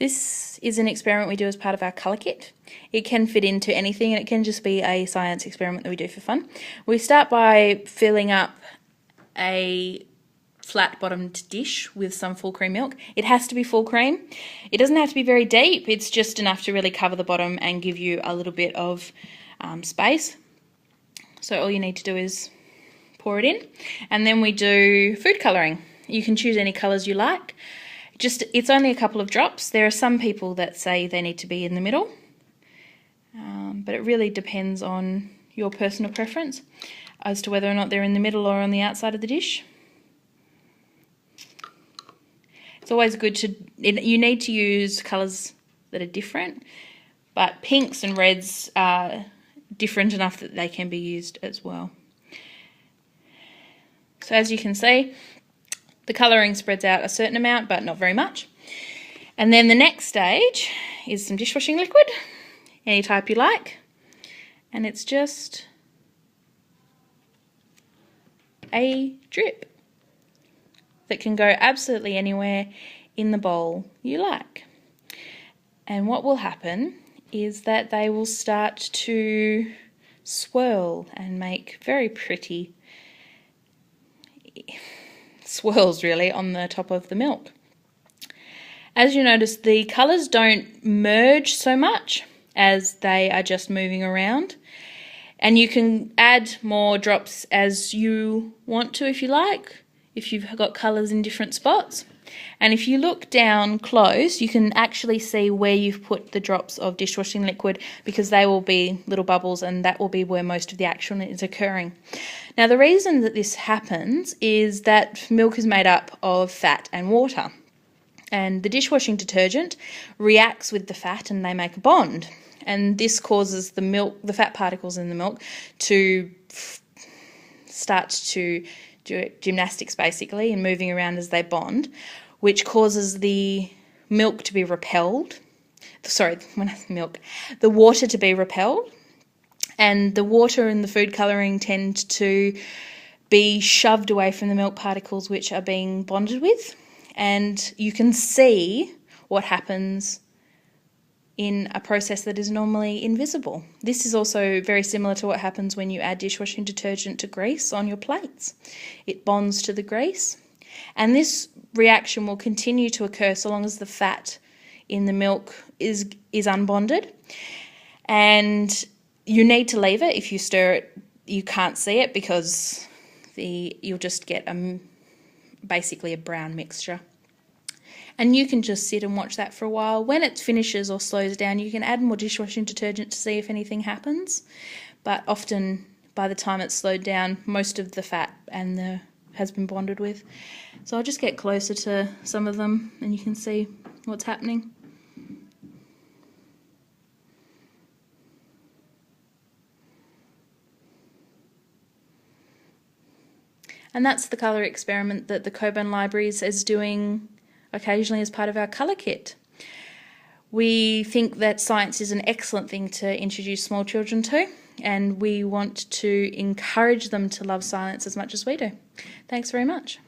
This is an experiment we do as part of our colour kit. It can fit into anything, and it can just be a science experiment that we do for fun. We start by filling up a flat-bottomed dish with some full cream milk. It has to be full cream. It doesn't have to be very deep. It's just enough to really cover the bottom and give you a little bit of space. So all you need to do is pour it in, and then we do food colouring. You can choose any colours you like. It's only a couple of drops. There are some people that say they need to be in the middle, but it really depends on your personal preference as to whether or not they're in the middle or on the outside of the dish. It's always good to, you need to use colours that are different, but pinks and reds are different enough that they can be used as well. So as you can see, the colouring spreads out a certain amount, but not very much. And then the next stage is some dishwashing liquid, any type you like, and it's just a drip that can go absolutely anywhere in the bowl you like. And what will happen is that they will start to swirl and make very pretty swirls really on the top of the milk. As you notice, the colours don't merge so much as they are just moving around, and you can add more drops as you want to if you like, if you've got colours in different spots. And if you look down close, you can actually see where you've put the drops of dishwashing liquid, because they will be little bubbles, and that will be where most of the action is occurring. Now, the reason that this happens is that milk is made up of fat and water, and the dishwashing detergent reacts with the fat and they make a bond, and this causes the fat particles in the milk to start to do gymnastics basically and moving around as they bond, which causes the milk to be repelled. Sorry, the water to be repelled, and the water and the food colouring tend to be shoved away from the milk particles which are being bonded with, and you can see what happens in a process that is normally invisible. This is also very similar to what happens when you add dishwashing detergent to grease on your plates. It bonds to the grease, and this reaction will continue to occur so long as the fat in the milk is unbonded. And you need to leave it. If you stir it, you can't see it, because you'll just get basically a brown mixture. And you can just sit and watch that for a while. When it finishes or slows down, you can add more dishwashing detergent to see if anything happens. But often, by the time it's slowed down, most of the fat has been bonded with. So I'll just get closer to some of them and you can see what's happening. And that's the colour experiment that the Cockburn Libraries is doing occasionally as part of our colour kit. We think that science is an excellent thing to introduce small children to, and we want to encourage them to love science as much as we do. Thanks very much.